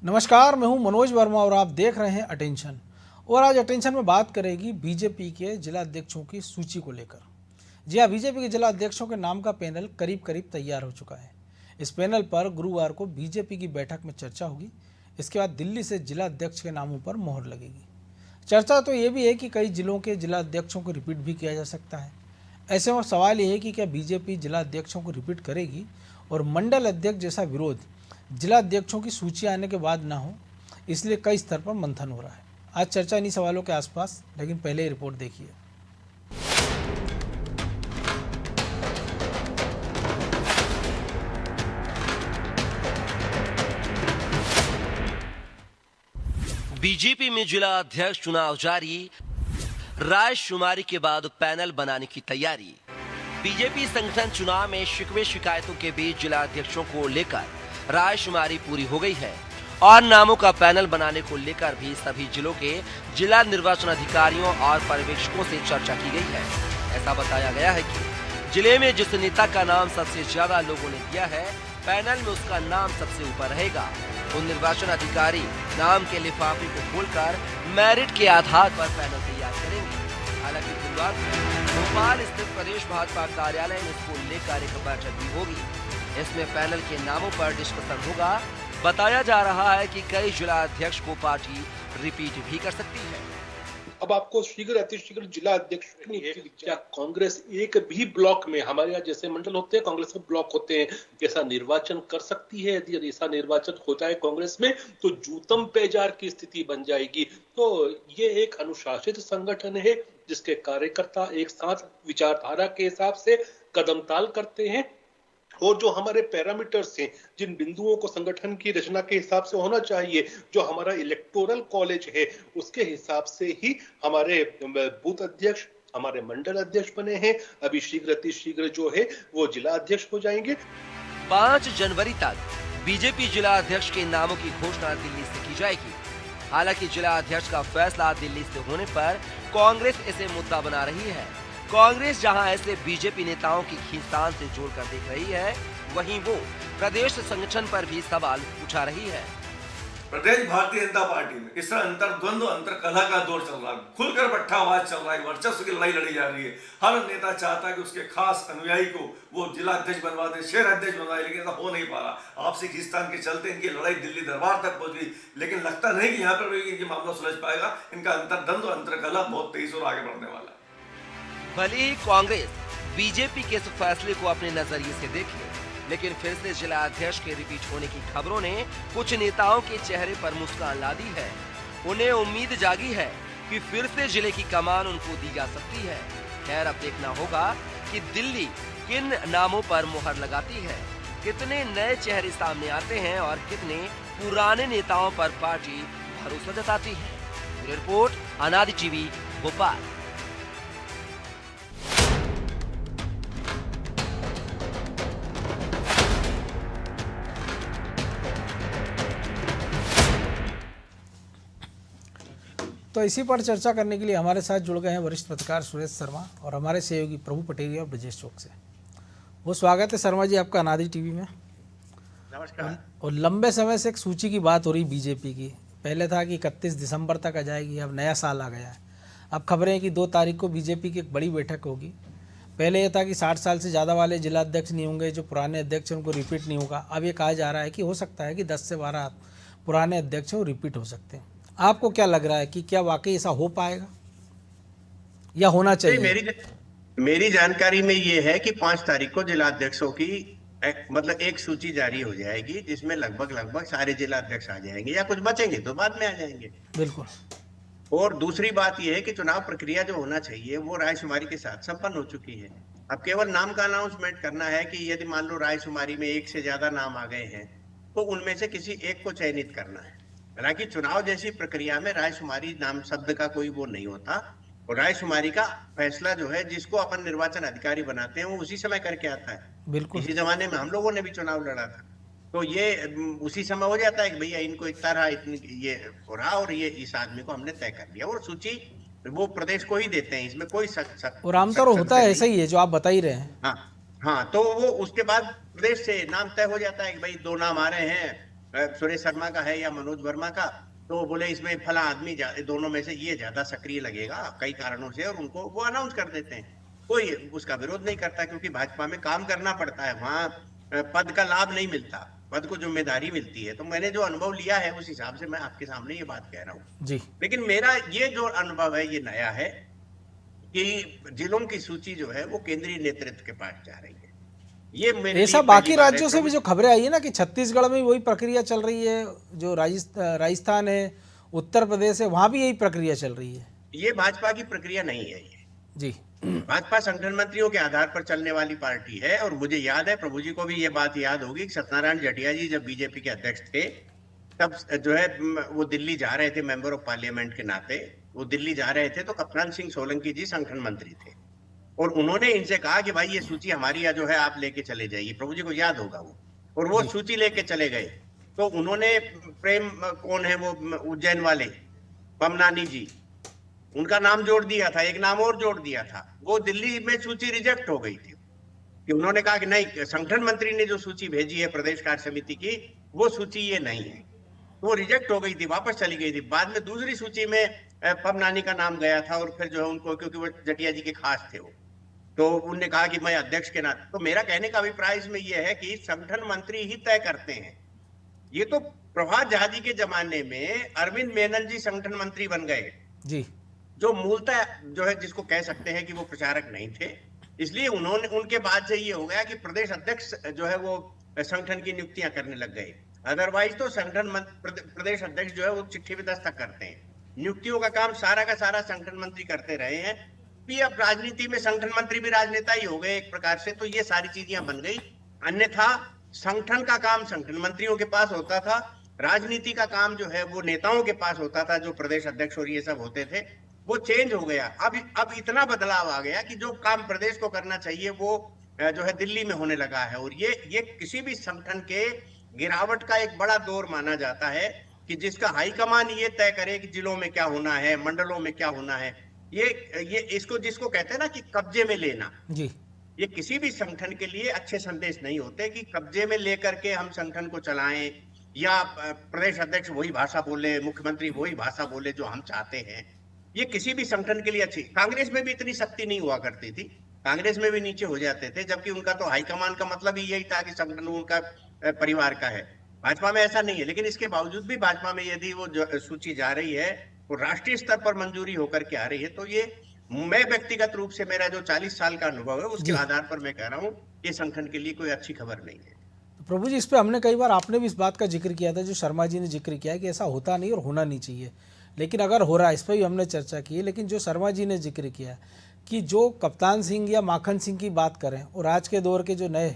नमस्कार, मैं हूं मनोज वर्मा और आप देख रहे हैं अटेंशन। और आज अटेंशन में बात करेगी बीजेपी के जिला अध्यक्षों की सूची को लेकर। जी हां, बीजेपी के जिला अध्यक्षों के नाम का पैनल करीब तैयार हो चुका है। इस पैनल पर गुरुवार को बीजेपी की बैठक में चर्चा होगी। इसके बाद दिल्ली से जिला अध्यक्ष के नामों पर मोहर लगेगी। चर्चा तो ये भी है कि कई जिलों के जिला अध्यक्षों को रिपीट भी किया जा सकता है। ऐसे में सवाल ये है कि क्या बीजेपी जिला अध्यक्षों को रिपीट करेगी और मंडल अध्यक्ष जैसा विरोध जिला अध्यक्षों की सूची आने के बाद ना हो, इसलिए कई स्तर पर मंथन हो रहा है। आज चर्चा इन्हीं सवालों के आसपास, लेकिन पहले ही रिपोर्ट देखिए। बीजेपी में जिला अध्यक्ष चुनाव जारी, रायशुमारी के बाद पैनल बनाने की तैयारी। बीजेपी संगठन चुनाव में शिकवे शिकायतों के बीच जिला अध्यक्षों को लेकर रायशुमारी पूरी हो गई है और नामों का पैनल बनाने को लेकर भी सभी जिलों के जिला निर्वाचन अधिकारियों और पर्यवेक्षकों से चर्चा की गई है। ऐसा बताया गया है कि जिले में जिस नेता का नाम सबसे ज्यादा लोगों ने दिया है, पैनल में उसका नाम सबसे ऊपर रहेगा। तो निर्वाचन अधिकारी नाम के लिफाफे को खोलकर मेरिट के आधार पर पैनल तैयार करेंगे। हालांकि गुरुवार को भोपाल स्थित प्रदेश भाजपा कार्यालय में इसको लेकर एक बैठक भी होगी। इसमें पैनल के नामों पर डिस्कशन होगा। बताया जा रहा है कि कई जिला अध्यक्ष को पार्टी रिपीट भी कर सकती है। अब आपको शीघ्र अतिशीघ्र जिला अध्यक्ष क्या कांग्रेस एक भी ब्लॉक में, हमारे यहाँ जैसे मंडल होते हैं कांग्रेस के ब्लॉक होते हैं, ऐसा निर्वाचन कर सकती है? यदि ऐसा निर्वाचन होता है कांग्रेस में तो जूतम पेजार की स्थिति बन जाएगी। तो ये एक अनुशासित संगठन है जिसके कार्यकर्ता एक साथ विचारधारा के हिसाब से कदम ताल करते हैं और जो हमारे पैरामीटर्स हैं, जिन बिंदुओं को संगठन की रचना के हिसाब से होना चाहिए, जो हमारा इलेक्टोरल कॉलेज है उसके हिसाब से ही हमारे बूथ अध्यक्ष, हमारे मंडल अध्यक्ष बने हैं। अभी शीघ्र अतिशीघ्र जो है वो जिला अध्यक्ष हो जाएंगे। 5 जनवरी तक बीजेपी जिला अध्यक्ष के नामों की घोषणा दिल्ली से की जाएगी। हालांकि जिला अध्यक्ष का फैसला दिल्ली से होने पर कांग्रेस इसे मुद्दा बना रही है। कांग्रेस जहां ऐसे बीजेपी नेताओं की खींचतान से जोड़कर देख रही है, वहीं वो प्रदेश संगठन पर भी सवाल उठा रही है। प्रदेश भारतीय जनता पार्टी में इस अंतर द्वंद्व अंतर कलह का दौर चल रहा है, खुलकर पट्टावाज चल रहा है, वर्चस्व की लड़ाई लड़ी जा रही है। हर नेता चाहता है कि उसके खास अनुयायी को वो जिला अध्यक्ष बनवा दे, शहर अध्यक्ष बनवाए, लेकिन ऐसा हो नहीं पा रहा। आपसी खींचतान के चलते इनकी लड़ाई दिल्ली दरबार तक पहुंच गई, लेकिन लगता नहीं कि यहाँ पर भी इनकी मामला सुलझ पाएगा। इनका अंतर द्वंद्व अंतर कलह बहुत तेज और आगे बढ़ने वाला है। भले ही कांग्रेस बीजेपी के इस फैसले को अपने नजरिए से देखे, लेकिन फिर से जिला अध्यक्ष के रिपीट होने की खबरों ने कुछ नेताओं के चेहरे पर मुस्कान ला दी है। उन्हें उम्मीद जागी है कि फिर से जिले की कमान उनको दी जा सकती है। खैर, अब देखना होगा कि दिल्ली किन नामों पर मुहर लगाती है, कितने नए चेहरे सामने आते हैं और कितने पुराने नेताओं पर पार्टी भरोसा जताती है। रिपोर्ट अनादि टीवी, भोपाल। तो इसी पर चर्चा करने के लिए हमारे साथ जुड़ गए हैं वरिष्ठ पत्रकार सुरेश शर्मा और हमारे सहयोगी प्रभु पटेरिया और ब्रजेश चौक से। वो स्वागत है शर्मा जी आपका अनादि टीवी में। नमस्कार। और लंबे समय से एक सूची की बात हो रही बीजेपी की। पहले था कि 31 दिसंबर तक आ जाएगी, अब नया साल आ गया है। अब खबरें हैं कि 2 तारीख को बीजेपी की एक बड़ी बैठक होगी। पहले यह था कि 60 साल से ज़्यादा वाले जिला अध्यक्ष नहीं होंगे, जो पुराने अध्यक्ष हैं उनको रिपीट नहीं होगा। अब ये कहा जा रहा है कि हो सकता है कि 10 से 12 पुराने अध्यक्ष हैं वो रिपीट हो सकते हैं। आपको क्या लग रहा है कि क्या वाकई ऐसा हो पाएगा या होना चाहिए? मेरी जानकारी में ये है कि 5 तारीख को जिला अध्यक्षों की एक सूची जारी हो जाएगी, जिसमें लगभग सारे जिला अध्यक्ष आ जाएंगे, या कुछ बचेंगे तो बाद में आ जाएंगे। बिल्कुल। और दूसरी बात यह है कि चुनाव प्रक्रिया जो होना चाहिए वो रायशुमारी के साथ संपन्न हो चुकी है। अब केवल नाम का अनाउंसमेंट करना है कि यदि मान लो रायशुमारी में 1 से ज्यादा नाम आ गए हैं तो उनमें से किसी एक को चयनित करना है। हालांकि चुनाव जैसी प्रक्रिया में रायशुमारी नाम शब्द का कोई वो नहीं होता, और रायशुमारी का फैसला जो है जिसको अपन निर्वाचन अधिकारी बनाते हैं वो उसी समय करके आता है। बिल्कुल। इसी जमाने में हम लोगों ने भी चुनाव लड़ा था, तो ये उसी समय हो जाता है कि भैया इनको इतना रहा, इतनी ये हो रहा, और ये इस आदमी को हमने तय कर दिया, और सूची वो प्रदेश को ही देते हैं, इसमें कोई और आमतौर होता है ऐसा ही है जो आप बता ही रहे हैं। हाँ, तो वो उसके बाद प्रदेश से नाम तय हो जाता है कि भाई 2 नाम आ रहे हैं, सुरेश शर्मा का है या मनोज वर्मा का, तो बोले इसमें फला आदमी दोनों में से ये ज्यादा सक्रिय लगेगा कई कारणों से, और उनको वो अनाउंस कर देते हैं। कोई उसका विरोध नहीं करता, क्योंकि भाजपा में काम करना पड़ता है, वहां पद का लाभ नहीं मिलता, पद को जिम्मेदारी मिलती है। तो मैंने जो अनुभव लिया है उस हिसाब से मैं आपके सामने ये बात कह रहा हूँ जी। लेकिन मेरा ये जो अनुभव है ये नया है कि जिलों की सूची जो है वो केंद्रीय नेतृत्व के पास जा रही है। ये मेरे ऐसा लिए बाकी पहली बार राज्यों से भी जो खबरें आई है ना कि छत्तीसगढ़ में वही प्रक्रिया चल रही है, जो राजस्थान है, उत्तर प्रदेश है, वहां भी यही प्रक्रिया चल रही है। ये भाजपा की प्रक्रिया नहीं है। ये जी। भाजपा संगठन मंत्रियों के आधार पर चलने वाली पार्टी है। और मुझे याद है, प्रभु जी को भी ये बात याद होगी कि सत्यनारायण जटिया जी जब बीजेपी के अध्यक्ष थे तब जो है वो दिल्ली जा रहे थे, मेंबर ऑफ पार्लियामेंट के नाते वो दिल्ली जा रहे थे, तो कप्तान सिंह सोलंकी जी संगठन मंत्री थे और उन्होंने इनसे कहा कि भाई ये सूची हमारी जो है आप लेके चले जाइए। प्रभु जी को याद होगा वो, और वो सूची लेके चले गए। तो उन्होंने प्रेम कौन है वो उज्जैन वाले पमनानी जी, उनका नाम जोड़ दिया था, एक नाम और जोड़ दिया था। वो दिल्ली में सूची रिजेक्ट हो गई थी कि उन्होंने कहा कि नहीं, संगठन मंत्री ने जो सूची भेजी है प्रदेश कार्य समिति की वो सूची ये नहीं है, तो वो रिजेक्ट हो गई थी, वापस चली गई थी। बाद में दूसरी सूची में पमनानी का नाम गया था और फिर जो है उनको, क्योंकि वो जटिया जी के खास थे वो, तो उन्होंने कहा कि मैं अध्यक्ष के नाते। तो मेरा कहने का अभिप्राय इसमें यह है कि संगठन मंत्री ही तय करते हैं। ये तो प्रभात झा जी के जमाने में अरविंद मेनन जी संगठन मंत्री बन गए जी, जो मूलतः जो है जिसको कह सकते हैं कि वो प्रचारक नहीं थे, इसलिए उन्होंने, उनके बाद से ये हो गया कि प्रदेश अध्यक्ष जो है वो संगठन की नियुक्तियां करने लग गए। अदरवाइज तो संगठन प्रदेश अध्यक्ष जो है वो चिट्ठी पे दस्तखत करते हैं, नियुक्तियों का काम सारा का सारा संगठन मंत्री करते रहे हैं। भी अब राजनीति में संगठन मंत्री भी राजनेता ही हो गए एक प्रकार से, तो ये सारी चीजें बन गई। अन्यथा संगठन का काम संगठन मंत्रियों के पास होता था, राजनीति का काम जो है वो नेताओं के पास होता था, जो प्रदेश अध्यक्ष और ये सब होते थे। वो चेंज हो गया। अब इतना बदलाव आ गया कि जो काम प्रदेश को करना चाहिए वो जो है दिल्ली में होने लगा है। और ये किसी भी संगठन के गिरावट का एक बड़ा दौर माना जाता है कि जिसका हाईकमान ये तय करे कि जिलों में क्या होना है, मंडलों में क्या होना है। ये इसको जिसको कहते हैं ना कि कब्जे में लेना जी, ये किसी भी संगठन के लिए अच्छे संदेश नहीं होते कि कब्जे में लेकर के हम संगठन को चलाएं, या प्रदेश अध्यक्ष वही भाषा बोले, मुख्यमंत्री वही भाषा बोले जो हम चाहते हैं। ये किसी भी संगठन के लिए अच्छी, कांग्रेस में भी इतनी सख्ती नहीं हुआ करती थी, कांग्रेस में भी नीचे हो जाते थे, जबकि उनका तो हाईकमान का मतलब ही यही था कि संगठन उनका परिवार का है। भाजपा में ऐसा नहीं है, लेकिन इसके बावजूद भी भाजपा में यदि वो सूची जा रही है, वो राष्ट्रीय स्तर पर मंजूरी होकर के आ रही है, तो ये मैं व्यक्तिगत रूप से, मेरा जो 40 साल का अनुभव है उसके आधार पर मैं कह रहा हूँ ये संगठन के लिए कोई अच्छी खबर नहीं है। प्रभु जी, इस पे हमने कई बार, आपने भी इस बात का जिक्र किया था, जो शर्मा जी ने जिक्र किया है कि ऐसा होता नहीं और होना नहीं चाहिए, लेकिन अगर हो रहा है, इस पर भी हमने चर्चा की है। लेकिन जो शर्मा जी ने जिक्र किया कि जो कप्तान सिंह या माखन सिंह की बात करें और आज के दौर के जो नए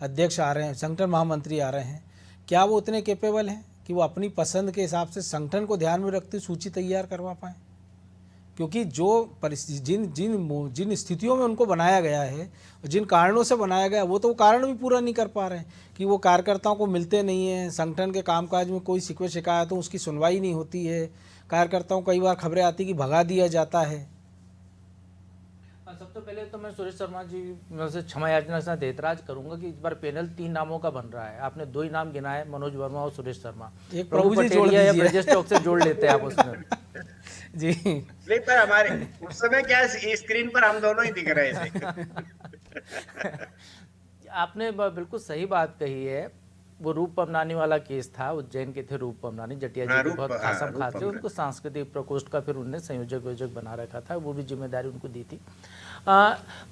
अध्यक्ष आ रहे हैं, संगठन महामंत्री आ रहे हैं, क्या वो उतने कैपेबल हैं कि वो अपनी पसंद के हिसाब से संगठन को ध्यान में रखते सूची तैयार करवा पाएँ? क्योंकि जो परिस्थिति, जिन स्थितियों में उनको बनाया गया है, जिन कारणों से बनाया गया, वो तो वो कारण भी पूरा नहीं कर पा रहे हैं कि वो कार्यकर्ताओं को मिलते नहीं हैं, संगठन के कामकाज में कोई शिकवे शिकायत हो उसकी सुनवाई नहीं होती है, कार्यकर्ताओं को कई बार खबरें आती कि भगा दिया जाता है। सबसे पहले तो मैं सुरेश शर्मा जी से क्षमा याचना के साथ एतराज करूंगा कि इस बार पैनल 3 नामों का बन रहा है। आपने 2 ही नाम गिनाए, मनोज वर्मा और सुरेश शर्मा। एक प्रभु जी जोड़ या दीजिए। ब्रजेश टॉक से जोड़ लेते हैं आप उसमें। जी, नहीं, पर हमारे उस समय क्या स्क्रीन पर हम दोनों ही दिख रहे थे। आपने बिल्कुल सही बात कही है। वो रूप पमनानी वाला केस था, उज्जैन के थे रूप पमनानी, जटिया जी के बहुत खास थे। उनको सांस्कृतिक प्रकोष्ठ का फिर उन्होंने संयोजक बना रखा था, वो भी जिम्मेदारी उनको दी थी।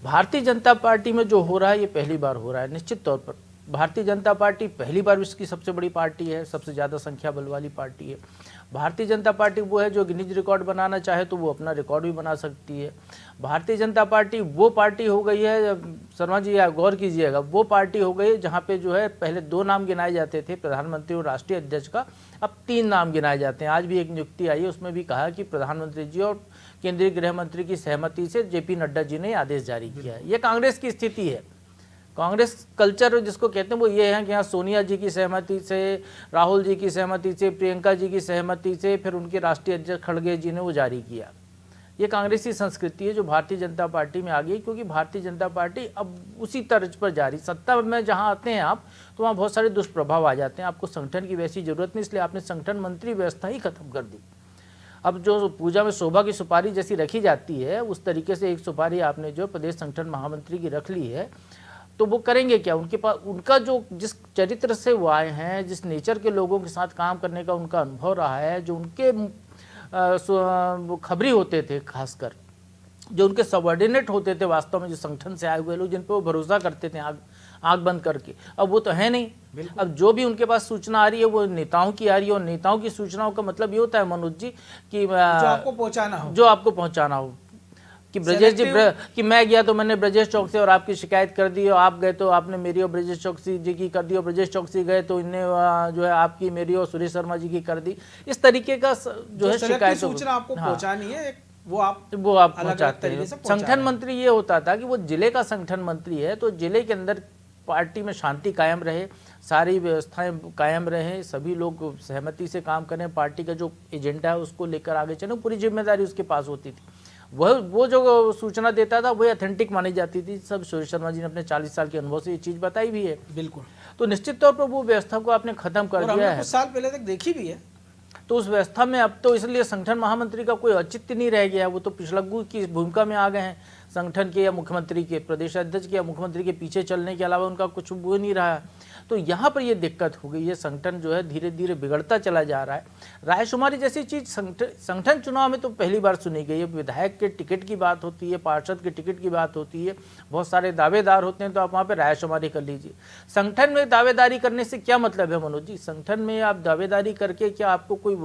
भारतीय जनता पार्टी में जो हो रहा है ये पहली बार हो रहा है। निश्चित तौर पर भारतीय जनता पार्टी पहली बार विश्व की सबसे बड़ी पार्टी है, सबसे ज़्यादा संख्या बल वाली पार्टी है। भारतीय जनता पार्टी वो है जो गिनीज रिकॉर्ड बनाना चाहे तो वो अपना रिकॉर्ड भी बना सकती है। भारतीय जनता पार्टी वो पार्टी हो गई है, शर्मा जी या गौर कीजिएगा, वो पार्टी हो गई जहाँ पे जो है पहले 2 नाम गिनाए जाते थे, प्रधानमंत्री और राष्ट्रीय अध्यक्ष का, अब 3 नाम गिनाए जाते हैं। आज भी एक नियुक्ति आई है, उसमें भी कहा कि प्रधानमंत्री जी और केंद्रीय गृह मंत्री की सहमति से JP नड्डा जी ने आदेश जारी किया है। ये कांग्रेस की स्थिति है। कांग्रेस कल्चर जिसको कहते हैं वो ये है कि यहाँ सोनिया जी की सहमति से, राहुल जी की सहमति से, प्रियंका जी की सहमति से, फिर उनके राष्ट्रीय अध्यक्ष खड़गे जी ने वो जारी किया। ये कांग्रेसी संस्कृति है जो भारतीय जनता पार्टी में आ गई, क्योंकि भारतीय जनता पार्टी अब उसी तर्ज पर जा रही। सत्ता में जहाँ आते हैं आप तो वहाँ बहुत सारे दुष्प्रभाव आ जाते हैं। आपको संगठन की वैसी जरूरत नहीं, इसलिए आपने संगठन मंत्री व्यवस्था ही खत्म कर दी। अब जो पूजा में शोभा की सुपारी जैसी रखी जाती है, उस तरीके से एक सुपारी आपने जो प्रदेश संगठन महामंत्री की रख ली है, तो वो करेंगे क्या? उनके पास उनका जो जिस चरित्र से वो आए हैं, जिस नेचर के लोगों के साथ काम करने का उनका अनुभव रहा है, जो उनके वो खबरी होते थे, खासकर जो उनके सबऑर्डिनेट होते थे वास्तव में, जो संगठन से आए हुए लोग जिन पर वो भरोसा करते थे आंख बंद करके, अब वो तो है नहीं। अब जो भी उनके पास सूचना आ रही है वो नेताओं की आ रही है, और नेताओं की सूचनाओं का मतलब ये होता है मनोज जी कि जो आपको पहुंचाना हो, जो आपको पहुंचाना हो। कि ब्रजेश जी कि मैं गया तो मैंने ब्रजेश चौकसी और आपकी शिकायत कर दी, और आप गए तो आपने मेरी और ब्रजेश चौकसी जी की कर दी, और ब्रजेश चौकसी गए तो इनने जो है आपकी, मेरी और सुरेश शर्मा जी की कर दी। इस तरीके का जो है शिकायत सूचना आपको पहुंचानी है, वो आप पहुंचाते हैं। संगठन मंत्री ये होता था कि वो जिले का संगठन मंत्री है, तो जिले के अंदर पार्टी में शांति कायम रहे, सारी व्यवस्थाएं कायम रहे, सभी लोग सहमति से काम करें, पार्टी का जो एजेंडा है उसको लेकर आगे चले, पूरी जिम्मेदारी उसके पास होती थी। वो जो सूचना देता था वही ऑथेंटिक मानी जाती थी। सब सुरेश शर्मा जी ने अपने 40 साल के अनुभव से ये चीज़ बताई भी है। बिल्कुल। तो निश्चित तौर पर वो व्यवस्था को आपने खत्म कर दिया है, कुछ साल पहले तक देखी भी है। तो उस व्यवस्था में अब तो इसलिए संगठन महामंत्री का कोई औचित्य नहीं रह गया है। वो तो पिछलग्गू की भूमिका में आ गए हैं, संगठन के या मुख्यमंत्री के, प्रदेश अध्यक्ष के या मुख्यमंत्री के पीछे चलने के अलावा उनका कुछ वो नहीं रहा है। तो यहाँ पर ये दिक्कत हो गई है, संगठन जो है धीरे धीरे बिगड़ता चला जा रहा है। रायशुमारी जैसी चीज़ संगठन चुनाव में तो पहली बार सुनी गई है। विधायक के टिकट की बात होती है, पार्षद के टिकट की बात होती है, बहुत सारे दावेदार होते हैं, तो आप वहाँ पर रायशुमारी कर लीजिए। संगठन में दावेदारी करने से क्या मतलब है मनोज जी? संगठन में आप दावेदारी करके क्या आपको कोई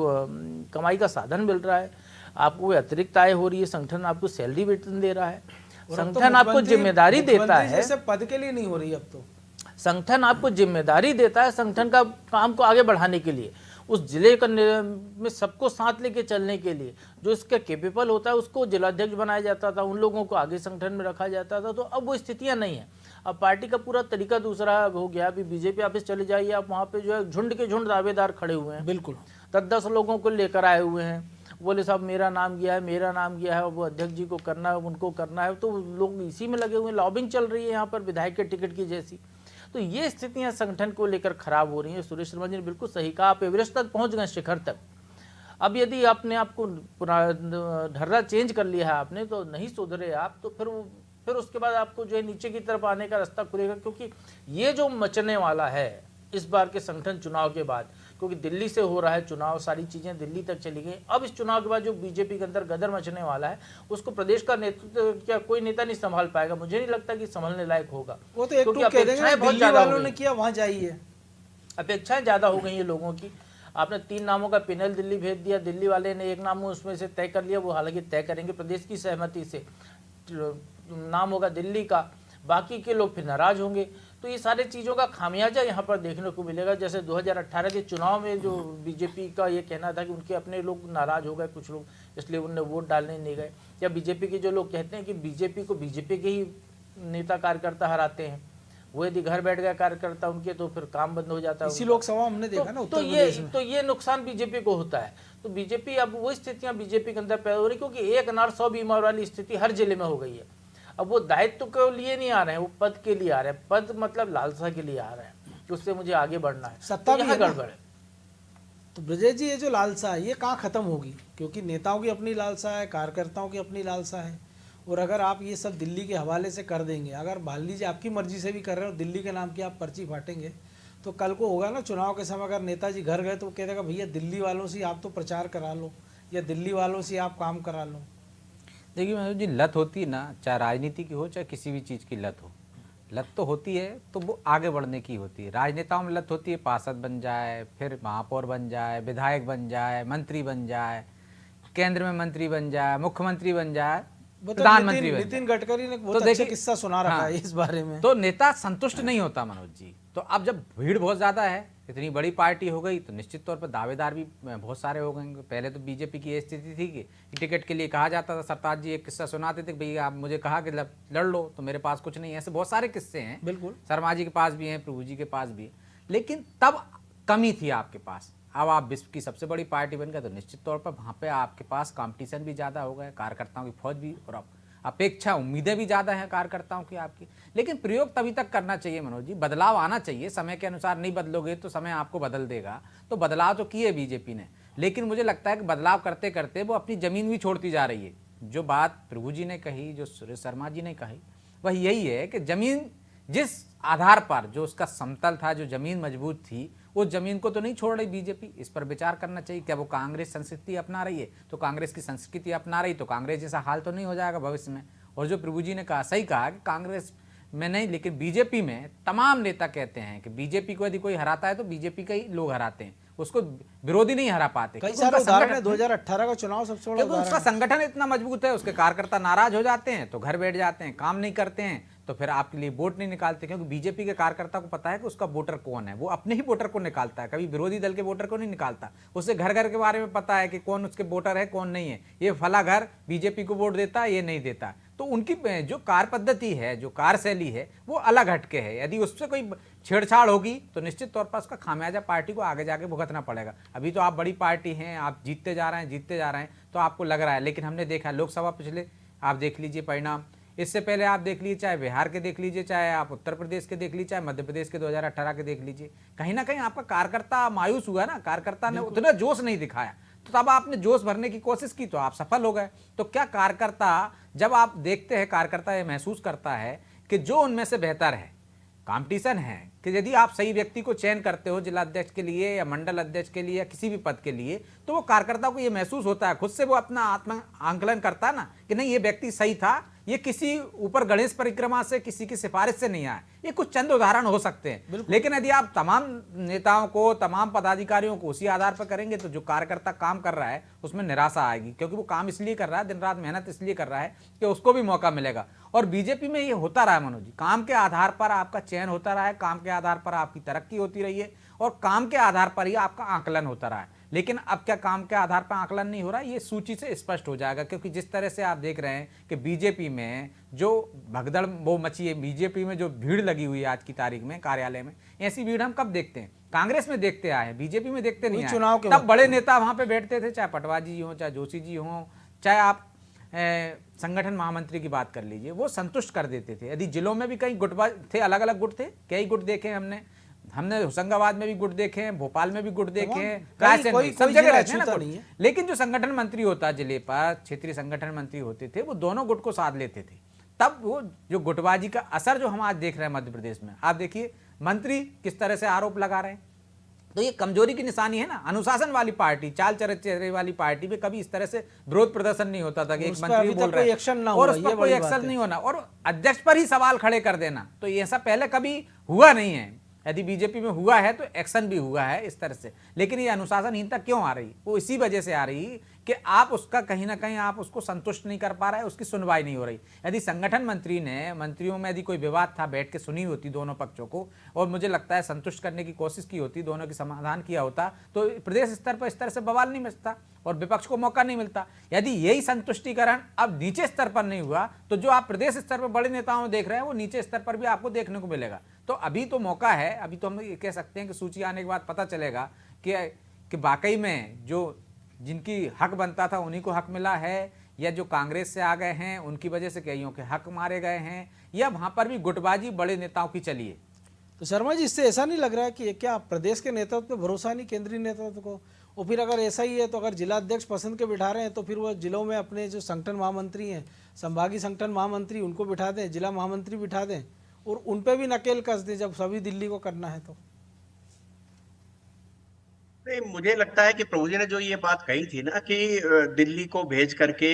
कमाई का साधन मिल रहा है? आपको कोई अतिरिक्त आय हो रही है? संगठन आपको सैलरी वेतन दे रहा है? संगठन आपको जिम्मेदारी देता है, जैसे पद के लिए नहीं हो रही अब तो। संगठन आपको जिम्मेदारी देता है संगठन का काम को आगे बढ़ाने के लिए, उस जिले का में सबको साथ लेके चलने के लिए। जो इसका कैपेबल होता है उसको जिलाध्यक्ष बनाया जाता था, उन लोगों को आगे संगठन में रखा जाता था। तो अब वो स्थितियां नहीं है। अब पार्टी का पूरा तरीका दूसरा हो गया। अभी बीजेपी ऑफिस चले जाइए आप, वहाँ पे जो है झुंड के झुंड दावेदार खड़े हुए हैं। बिल्कुल 10 लोगों को लेकर आए हुए हैं, बोले साहब मेरा नाम गया है, मेरा नाम गया है, वो अध्यक्ष जी को करना है, उनको करना है। तो लोग इसी में लगे हुए हैं, लॉबिंग चल रही है यहाँ पर विधायक के टिकट की जैसी। तो ये स्थितियां संगठन को लेकर खराब हो रही हैं। सुरेश शर्मा जी ने बिल्कुल सही कहा, आप एवरेस्ट तक पहुंच गए, शिखर तक। अब यदि आपने आपको ढर्रा चेंज कर लिया है आपने, तो नहीं सुधरे आप, तो फिर उसके बाद आपको जो है नीचे की तरफ आने का रास्ता खुलेगा। क्योंकि ये जो मचने वाला है इस बार के संगठन चुनाव के बाद, क्योंकि दिल्ली से हो रहा है चुनाव, सारी चीज़ें दिल्ली तक चली गई। अब इस चुनाव के बाद जो बीजेपी के अंदर गदर मचने वाला है, उसको प्रदेश का नेतृत्व क्या कोई नेता नहीं संभाल पाएगा। मुझे नहीं लगता कि संभालने लायक होगा। वो तो एक टूक कह देंगे, दिल्ली वालों ने किया वहां जाइए। अपेक्षाएं ज़्यादा हो गई है लोगों की। आपने 3 नामों का पैनल दिल्ली भेज दिया, दिल्ली वाले ने एक नाम उसमें से तय कर लिया, वो हालांकि तय करेंगे प्रदेश की सहमति से, नाम होगा दिल्ली का, बाकी के लोग फिर नाराज होंगे। तो ये सारी चीज़ों का खामियाजा यहाँ पर देखने को मिलेगा। जैसे 2018 के चुनाव में जो बीजेपी का ये कहना था कि उनके अपने लोग नाराज हो गए कुछ लोग, इसलिए उनने वोट डालने नहीं गए। या बीजेपी के जो लोग कहते हैं कि बीजेपी को बीजेपी के ही नेता कार्यकर्ता हराते हैं, वो यदि घर बैठ गया कार्यकर्ता उनके, तो फिर काम बंद हो जाता है। इसी लोकसभा हमने देखा ना उत्तर प्रदेश में। तो ये नुकसान बीजेपी को होता है। तो बीजेपी, अब वो स्थितियाँ बीजेपी के अंदर पैदा हो रही, क्योंकि एक अनार 100 बीमार वाली स्थिति हर जिले में हो गई है। अब वो दायित्व के लिए नहीं आ रहे हैं, वो पद के लिए आ रहे हैं। पद मतलब लालसा के लिए आ रहे हैं कि उससे मुझे आगे बढ़ना है, सत्ता भी है गड़बड़ है। तो ब्रजेश जी, ये जो लालसा है ये कहाँ खत्म होगी? क्योंकि नेताओं की अपनी लालसा है, कार्यकर्ताओं की अपनी लालसा है। और अगर आप ये सब दिल्ली के हवाले से कर देंगे, अगर मान लीजिए आपकी मर्जी से भी कर रहे हो, दिल्ली के नाम की आप पर्ची फाटेंगे, तो कल को होगा ना चुनाव के समय, अगर नेताजी घर गए तो वो कह देगा भैया दिल्ली वालों से आप तो प्रचार करा लो, या दिल्ली वालों से आप काम करा लो। देखिए मनोज जी, लत होती है ना, चाहे राजनीति की हो चाहे किसी भी चीज़ की लत हो, लत तो होती है, तो वो आगे बढ़ने की होती है। राजनेताओं में लत होती है पार्षद बन जाए, फिर महापौर बन जाए, विधायक बन जाए, मंत्री बन जाए, केंद्र में मंत्री बन जाए, मुख्यमंत्री बन जाए, प्रधानमंत्री बन जाए। नितिन गडकरी ने बहुत अच्छा किस्सा सुना रखा है इस बारे में। तो नेता संतुष्ट नहीं होता मनोज जी। तो अब जब भीड़ बहुत ज़्यादा है, इतनी बड़ी पार्टी हो गई, तो निश्चित तौर पर दावेदार भी बहुत सारे हो गए। पहले तो बीजेपी की ये स्थिति थी कि टिकट के लिए कहा जाता था, सरताज जी एक किस्सा सुनाते थे, भैया आप मुझे कहा कि लड़ लो, तो मेरे पास कुछ नहीं है। ऐसे बहुत सारे किस्से हैं, बिल्कुल शर्मा जी के पास भी हैं, प्रभु जी के पास भी है। लेकिन तब कमी थी आपके पास। अब आप विश्व की सबसे बड़ी पार्टी बन गए, तो निश्चित तौर पर वहाँ पर आपके पास कॉम्पिटिशन भी ज़्यादा हो गया, कार्यकर्ताओं की फौज भी। और अपेक्षा उम्मीदें भी ज़्यादा हैं कार्यकर्ताओं की आपकी। लेकिन प्रयोग तभी तक करना चाहिए मनोज जी, बदलाव आना चाहिए, समय के अनुसार नहीं बदलोगे तो समय आपको बदल देगा। तो बदलाव तो किए बीजेपी ने, लेकिन मुझे लगता है कि बदलाव करते करते वो अपनी ज़मीन भी छोड़ती जा रही है। जो बात प्रभु जी ने कही, जो सुरेश शर्मा जी ने कही, वह यही है कि ज़मीन जिस आधार पर, जो उसका समतल था, जो ज़मीन मजबूत थी, उस ज़मीन को तो नहीं छोड़ रही बीजेपी। इस पर विचार करना चाहिए। क्या वो कांग्रेस संस्कृति अपना रही है? तो कांग्रेस की संस्कृति अपना रही तो कांग्रेस जैसा हाल तो नहीं हो जाएगा भविष्य में। और जो प्रभु जी ने कहा, सही कहा कि कांग्रेस में नहीं, लेकिन बीजेपी में तमाम नेता कहते हैं कि बीजेपी को यदि कोई हराता है तो बीजेपी के ही लोग हराते हैं, उसको विरोधी नहीं हरा पाते। कई सारे उदाहरण है, 2018 का चुनाव सबसे बड़ा क्योंकि उसका संगठन इतना मजबूत है, उसके कार्यकर्ता नाराज हो जाते हैं तो घर बैठ जाते हैं, काम नहीं करते हैं, तो फिर आपके लिए वोट नहीं निकालते। क्योंकि बीजेपी के कार्यकर्ता को पता है कि उसका वोटर कौन है, वो अपने ही वोटर को निकालता है, कभी विरोधी दल के वोटर को नहीं निकालता। उसे घर घर के बारे में पता है कि कौन उसके वोटर है, कौन नहीं है, ये फला घर बीजेपी को वोट देता है, ये नहीं देता। तो उनकी जो कार्य पद्धति है, जो कार्यशैली है, वो अलग हटके है। यदि उससे कोई छेड़छाड़ होगी तो निश्चित तौर पर उसका खामियाजा पार्टी को आगे जाके भुगतना पड़ेगा। अभी तो आप बड़ी पार्टी हैं, आप जीतते जा रहे हैं तो आपको लग रहा है, लेकिन हमने देखा लोकसभा पिछले आप देख लीजिए परिणाम, इससे पहले आप देख लीजिए, चाहे बिहार के देख लीजिए, चाहे आप उत्तर प्रदेश के देख लीजिए, चाहे मध्य प्रदेश के 2018 के देख लीजिए, कहीं ना कहीं आपका कार्यकर्ता मायूस हुआ ना, कार्यकर्ता ने उतना जोश नहीं दिखाया। तो तब आपने जोश भरने की कोशिश की तो आप सफल हो गए। तो क्या कार्यकर्ता, जब आप देखते हैं, कार्यकर्ता ये महसूस करता है कि जो उनमें से बेहतर है, कंपटीशन है, कि यदि आप सही व्यक्ति को चयन करते हो जिला अध्यक्ष के लिए या मंडल अध्यक्ष के लिए या किसी भी पद के लिए, तो वो कार्यकर्ता को ये महसूस होता है, खुद से वो अपना आत्म आंकलन करता है ना कि नहीं, ये व्यक्ति सही था, ये किसी ऊपर गणेश परिक्रमा से, किसी की सिफारिश से नहीं आया। ये कुछ चंद उदाहरण हो सकते हैं, लेकिन यदि आप तमाम नेताओं को, तमाम पदाधिकारियों को उसी आधार पर करेंगे तो जो कार्यकर्ता काम कर रहा है उसमें निराशा आएगी, क्योंकि वो काम इसलिए कर रहा है, दिन रात मेहनत इसलिए कर रहा है कि उसको भी मौका मिलेगा। और बीजेपी में ये होता रहा है मनोज जी, काम के आधार पर आपका चयन होता रहा है, काम के आधार पर आपकी तरक्की होती रही है और काम के आधार पर ही आपका आकलन होता रहा है। लेकिन अब क्या काम के आधार पर आकलन नहीं हो रहा, ये सूची से स्पष्ट हो जाएगा। क्योंकि जिस तरह से आप देख रहे हैं कि बीजेपी में जो भगदड़ वो मची है, बीजेपी में जो भीड़ लगी हुई है आज की तारीख में कार्यालय में, ऐसी भीड़ हम कब देखते हैं? कांग्रेस में देखते आए हैं, बीजेपी में देखते नहीं आए। चुनाव के तब बड़े नेता वहां पे बैठते थे, चाहे पटवारी जी हो, चाहे जोशी जी हो, चाहे आप संगठन महामंत्री की बात कर लीजिए, वो संतुष्ट कर देते थे। यदि जिलों में भी कई गुट थे, अलग अलग गुट थे, कई गुट देखे हमने होशंगाबाद में भी गुट देखे हैं, भोपाल में भी गुट देखे हैं, रायसेन में, सब जगह रहते हैं ना गुट। लेकिन जो संगठन मंत्री होता जिले पर, क्षेत्रीय संगठन मंत्री होते थे, वो दोनों गुट को साथ लेते थे। तब वो जो गुटबाजी का असर जो हम आज देख रहे हैं मध्य प्रदेश में, आप देखिए मंत्री किस तरह से आरोप लगा रहे हैं, तो ये कमजोरी की निशानी है ना। अनुशासन वाली पार्टी, चाल चरचे वाली पार्टी में कभी इस तरह से विरोध प्रदर्शन नहीं होता था कि एक मंत्री बोल रहा है और उस पर कोई एक्शन नहीं होना और अध्यक्ष पर ही सवाल खड़े कर देना, तो ये ऐसा पहले कभी हुआ नहीं है। यदि बीजेपी में हुआ है तो एक्शन भी हुआ है इस तरह से। लेकिन ये अनुशासनहीनता क्यों आ रही? वो इसी वजह से आ रही कि आप उसका कहीं ना कहीं आप उसको संतुष्ट नहीं कर पा रहे, उसकी सुनवाई नहीं हो रही। यदि संगठन मंत्री ने, मंत्रियों में यदि कोई विवाद था, बैठ के सुनी होती दोनों पक्षों को और मुझे लगता है संतुष्ट करने की कोशिश की होती, दोनों की समाधान किया होता, तो प्रदेश स्तर पर इस तरह से बवाल नहीं मचता और विपक्ष को मौका नहीं मिलता। यदि यही संतुष्टिकरण अब नीचे स्तर पर नहीं हुआ तो जो आप प्रदेश स्तर पर बड़े नेताओं में देख रहे हैं वो नीचे स्तर पर भी आपको देखने को मिलेगा। तो अभी तो मौका है, अभी तो हम ये कह सकते हैं कि सूची आने के बाद पता चलेगा कि वाकई में जो जिनकी हक बनता था उन्हीं को हक मिला है, या जो कांग्रेस से आ गए हैं उनकी वजह से कईयों के हक मारे गए हैं, या वहां पर भी गुटबाजी बड़े नेताओं की चली है। तो शर्मा जी, इससे ऐसा नहीं लग रहा है कि क्या प्रदेश के नेतृत्व पे भरोसा नहीं, केंद्रीय नेतृत्व को? और फिर अगर ऐसा ही है तो अगर जिला अध्यक्ष पसंद के बिठा रहे हैं तो फिर वो जिलों में अपने जो संगठन महामंत्री हैं, संभागीय संगठन महामंत्री, उनको बिठा दें, जिला महामंत्री बिठा दें और उन पे भी नकेल कस दें जब सभी दिल्ली को करना है तो। नहीं, मुझे लगता है कि प्रभु जी ने जो ये बात कही थी ना कि दिल्ली को भेज करके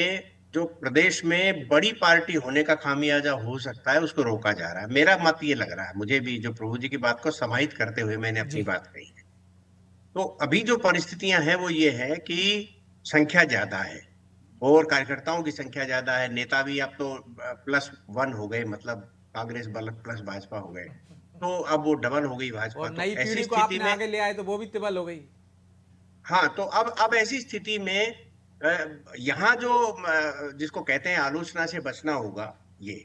जो प्रदेश में बड़ी पार्टी होने का खामियाजा हो सकता है उसको रोका जा रहा है। मेरा मत ये लग रहा है, मुझे भी जो प्रभु जी की बात को समाहित करते हुए मैंने अपनी बात कही है। तो अभी जो परिस्थितियां हैं वो ये है कि संख्या ज्यादा है और कार्यकर्ताओं की संख्या ज्यादा है, नेता भी अब तो +1 हो गए, मतलब कांग्रेस प्लस भाजपा हो गए, तो अब वो डबल हो गई भाजपा। और तो नई ऐसी पीढ़ी को स्थिति आपने में आगे ले आए तो वो भी तिबल हो गई। हाँ, तो अब ऐसी स्थिति में यहाँ जो जिसको कहते हैं आलोचना से बचना होगा ये,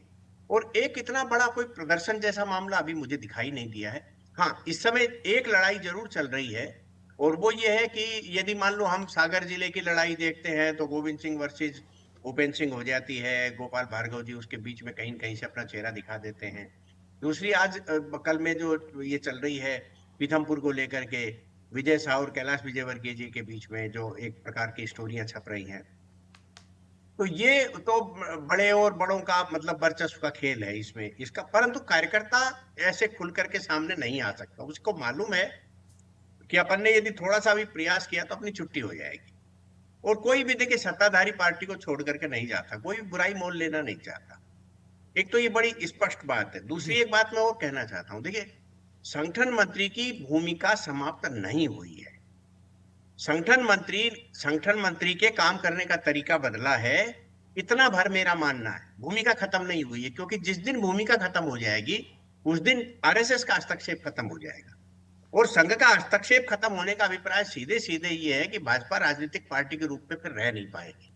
और एक इतना बड़ा कोई प्रदर्शन जैसा मामला अभी मुझे दिखाई नहीं दिया है। हाँ, इस समय एक लड़ाई जरूर चल रही है और वो ये है कि यदि मान लो हम सागर जिले की लड़ाई देखते हैं तो गोविंद सिंह वर्सेस ओपन सिंह हो जाती है, गोपाल भार्गव जी उसके बीच में कहीं न कहीं से अपना चेहरा दिखा देते हैं। दूसरी आज कल में जो ये चल रही है पीथमपुर को लेकर के, विजय शाह और कैलाश विजयवर्गीय जी के बीच में जो एक प्रकार की स्टोरियां छप रही हैं, तो ये तो बड़े और बड़ों का मतलब वर्चस्व का खेल है इसमें इसका, परंतु कार्यकर्ता ऐसे खुल करके सामने नहीं आ सकता। उसको मालूम है कि अपन ने यदि थोड़ा सा भी प्रयास किया तो अपनी छुट्टी हो जाएगी। और कोई भी देखिए सत्ताधारी पार्टी को छोड़ करके नहीं जाता, कोई भी बुराई मोल लेना नहीं चाहता। एक तो ये बड़ी स्पष्ट बात है। दूसरी एक बात मैं और कहना चाहता हूं, देखिए संगठन मंत्री की भूमिका समाप्त नहीं हुई है। संगठन मंत्री के काम करने का तरीका बदला है, इतना भर मेरा मानना है। भूमिका खत्म नहीं हुई है, क्योंकि जिस दिन भूमिका खत्म हो जाएगी उस दिन आरएसएस का हस्तक्षेप खत्म हो जाएगा। और संघ का हस्तक्षेप खत्म होने का अभिप्राय सीधे सीधे ये है कि भाजपा राजनीतिक पार्टी के रूप में फिर रह नहीं पाएगी।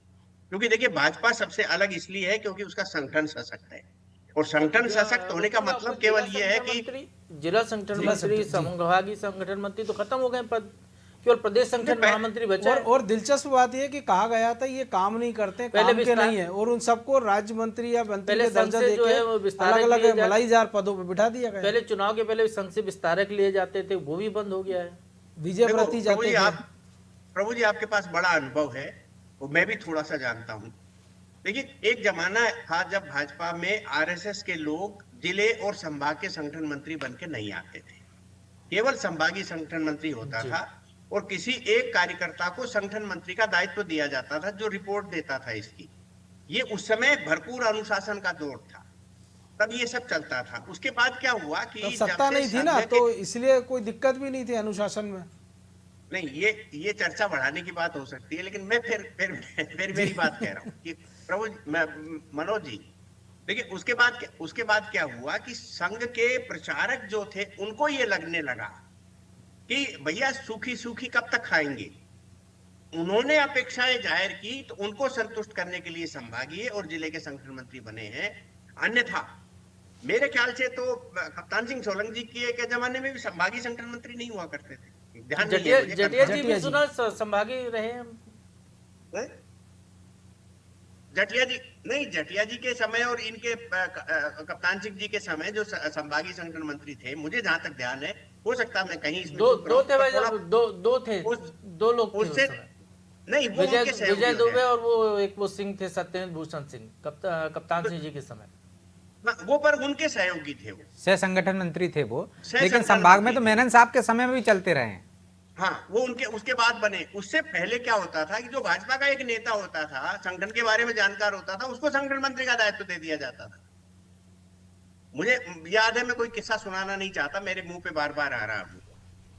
क्योंकि देखिए भाजपा सबसे अलग इसलिए है क्योंकि उसका संगठन सशक्त है, और संगठन सशक्त होने का मतलब केवल ये है कि जिला संगठन मंत्री, संभागीय संगठन मंत्री तो खत्म हो गए पद, केवल प्रदेश संगठन महामंत्री बचा है। और दिलचस्प बात यह कि कहा गया था ये काम नहीं करते, काम के नहीं है, और उन सबको राज्य मंत्री या मंत्री के दर्जा देके अलग अलग मलाईजार पदों पर बिठा दिया गया। पहले चुनाव के पहले संघ से विस्तारक लिए जाते थे, वो भी बंद हो गया है। विजय प्रति जाते थे। प्रभु जी आपके पास बड़ा अनुभव है, और मैं भी थोड़ा सा जानता हूँ। देखिए एक जमाना था जब भाजपा में आरएसएस के लोग जिले और संभाग के संगठन मंत्री बन के नहीं आते थे, केवल संभागीय संगठन मंत्री होता था, और किसी एक कार्यकर्ता को संगठन मंत्री का दायित्व दिया जाता था जो रिपोर्ट देता था इसकी। ये उस समय भरपूर अनुशासन का दौर था, तब ये सब चलता था। उसके बाद क्या हुआ कि तो सत्ता नहीं थी ना, तो इसलिए कोई दिक्कत भी नहीं थी अनुशासन में। नहीं, ये चर्चा बढ़ाने की बात हो सकती है, लेकिन मैं फिर मेरी बात कह रहा हूँ कि प्रभु मनोज जी देखिए उसके बाद क्या हुआ कि संघ के प्रचारक जो थे उनको ये लगने लगा कि भैया सूखी सूखी कब तक खाएंगे। उन्होंने अपेक्षाएं जाहिर की, तो उनको संतुष्ट करने के लिए संभागीय और जिले के संगठन मंत्री बने हैं। अन्यथा मेरे ख्याल से तो कप्तान सिंह सोलंकी जी के जमाने में भी संभागीय संगठन मंत्री नहीं हुआ करते थे। जटिया जी भी सुना संभागीय रहे हैं। जटिया जी के समय और इनके कप्तान सिंह जी के समय जो संभागीय संगठन मंत्री थे, मुझे जहां तक ध्यान है, हो सकता है मैं कहीं इसमें दो थे भाई, दो लोग थे उससे। नहीं, वो विजय दुबे और वो सिंह थे, सत्येंद्र भूषण सिंह, कप्तान सिंह जी के समय। वो पर उनके सहयोगी थे, वो सह संगठन मंत्री थे वो, लेकिन संभाग में तो मेनन साहब के समय में भी चलते रहे हैं। हाँ, वो उसके बाद बने। उससे पहले क्या होता था कि जो भाजपा का एक नेता होता था, संगठन के बारे में जानकार होता था, उसको संगठन मंत्री का दायित्व दे दिया जाता था। मुझे याद है, मैं कोई किस्सा सुनाना नहीं चाहता, मेरे मुंह पे बार बार आ रहा हूँ।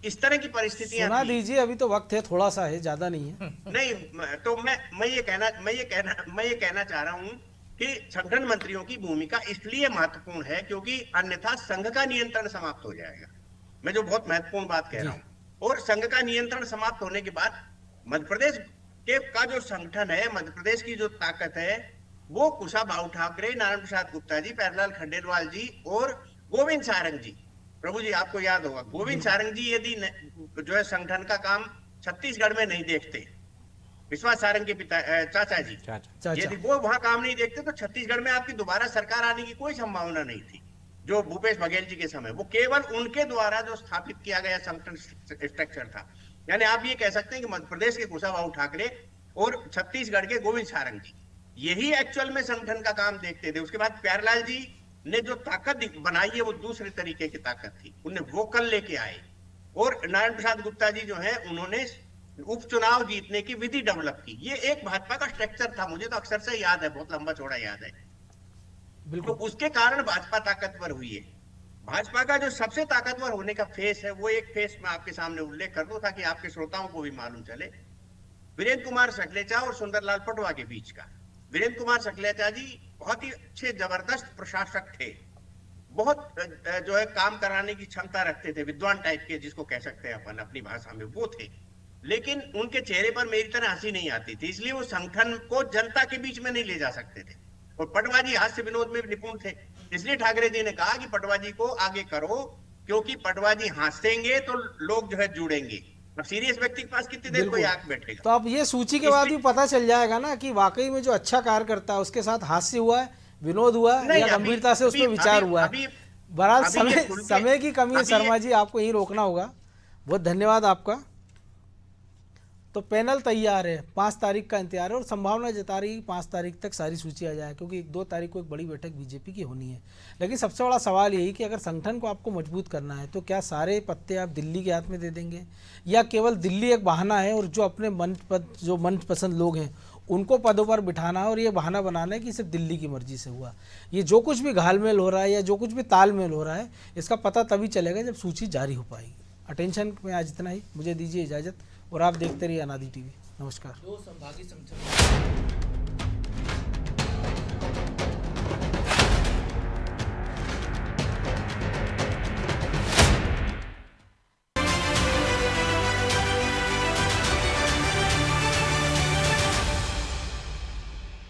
इस तरह की परिस्थितियां सुना दीजिए, अभी तो वक्त है, थोड़ा सा है, ज्यादा नहीं है। नहीं, तो मैं ये कहना चाह रहा हूँ कि संगठन मंत्रियों की भूमिका इसलिए महत्वपूर्ण है क्योंकि अन्यथा संघ का नियंत्रण समाप्त हो जाएगा। मैं जो बहुत महत्वपूर्ण बात कह रहा हूँ, और संघ का नियंत्रण समाप्त होने के बाद मध्य प्रदेश का जो संगठन है, मध्य प्रदेश की जो ताकत है, वो कुशाभाऊ ठाकरे, नारायण प्रसाद गुप्ता जी, प्यारेलाल खंडेलवाल जी और गोविंद सारंग जी। प्रभु जी आपको याद होगा, गोविंद सारंग जी यदि जो है संगठन का काम छत्तीसगढ़ में नहीं देखते, विश्वास सारंग के पिता चाचा जी, यदि वो वहां काम नहीं देखते तो छत्तीसगढ़ में आपकी दोबारा सरकार आने की कोई संभावना नहीं थी। जो भूपेश बघेल जी के समय, वो केवल उनके द्वारा जो स्थापित किया गया संगठन स्ट्रक्चर था। यानी आप ये कह सकते हैं कि मध्य प्रदेश के कुशाभाऊ ठाकरे और छत्तीसगढ़ के गोविंद सारंग जी, यही एक्चुअल में संगठन का काम देखते थे। उसके बाद प्यारेलाल जी ने जो ताकत बनाई है वो दूसरे तरीके की ताकत थी, उन्हें वोकल लेके आए। और नारायण प्रसाद गुप्ता जी जो है, उन्होंने उपचुनाव जीतने की विधि डेवलप की। ये एक भाजपा का स्ट्रक्चर था, मुझे तो अक्सर से याद है, बहुत लंबा चौड़ा याद है। तो उसके कारण भाजपा ताकतवर हुई है। भाजपा का जो सबसे ताकतवर होने का फेस है, वो एक फेस मैं आपके सामने उल्लेख कर दूं ताकि आपके श्रोताओं को भी मालूम चले। वीरेंद्र कुमार सकलेचा और सुंदरलाल पटवा के बीच का। वीरेंद्र कुमार सकलेचा जी बहुत ही अच्छे जबरदस्त प्रशासक थे, बहुत जो है काम कराने की क्षमता रखते थे, विद्वान टाइप के जिसको कह सकते हैं अपन अपनी भाषा में, वो थे। लेकिन उनके चेहरे पर मेरी तरह हंसी नहीं आती थी, इसलिए वो संगठन को जनता के बीच में नहीं ले जा सकते थे। और पटवा जी हास्य विनोद में निपुण थे, इसलिए ठाकरे जी ने कहा कि पटवा जी को आगे करो, क्योंकि पटवा जी हंसेंगे तो लोग जो है जुड़ेंगे, अब सीरियस व्यक्ति के पास कितनी देर कोई आंख बैठेगा? तो अब ये सूची के बाद भी पता चल जाएगा ना कि वाकई में जो अच्छा कार्य करता है उसके साथ हास्य हुआ है, विनोद हुआ है, नहीं, या अभी- गंभीरता से उस पर अभी- विचार हुआ है। अभी- बहरहाल अभी ये समय खुल के- समय की कमी है अभी ये- शर्मा जी, आपको यही रोकना होगा। बहुत धन्यवाद आपका। तो पैनल तैयार है, 5 तारीख का इंतजार है और संभावना जता रही 5 तारीख तक सारी सूची आ जाए, क्योंकि 2 तारीख को एक बड़ी बैठक बीजेपी की होनी है। लेकिन सबसे बड़ा सवाल यही कि अगर संगठन को आपको मजबूत करना है तो क्या सारे पत्ते आप दिल्ली के हाथ में दे देंगे, या केवल दिल्ली एक बहाना है और जो अपने मनपसंद लोग हैं उनको पदों पर बिठाना है और ये बहाना बनाना है कि सिर्फ दिल्ली की मर्जी से हुआ। ये जो कुछ भी घालमेल हो रहा है या जो कुछ भी तालमेल हो रहा है, इसका पता तभी चलेगा जब सूची जारी हो पाएगी। अटेंशन में आज इतना ही, मुझे दीजिए इजाज़त और आप देखते रहिए अनादि टीवी। नमस्कार।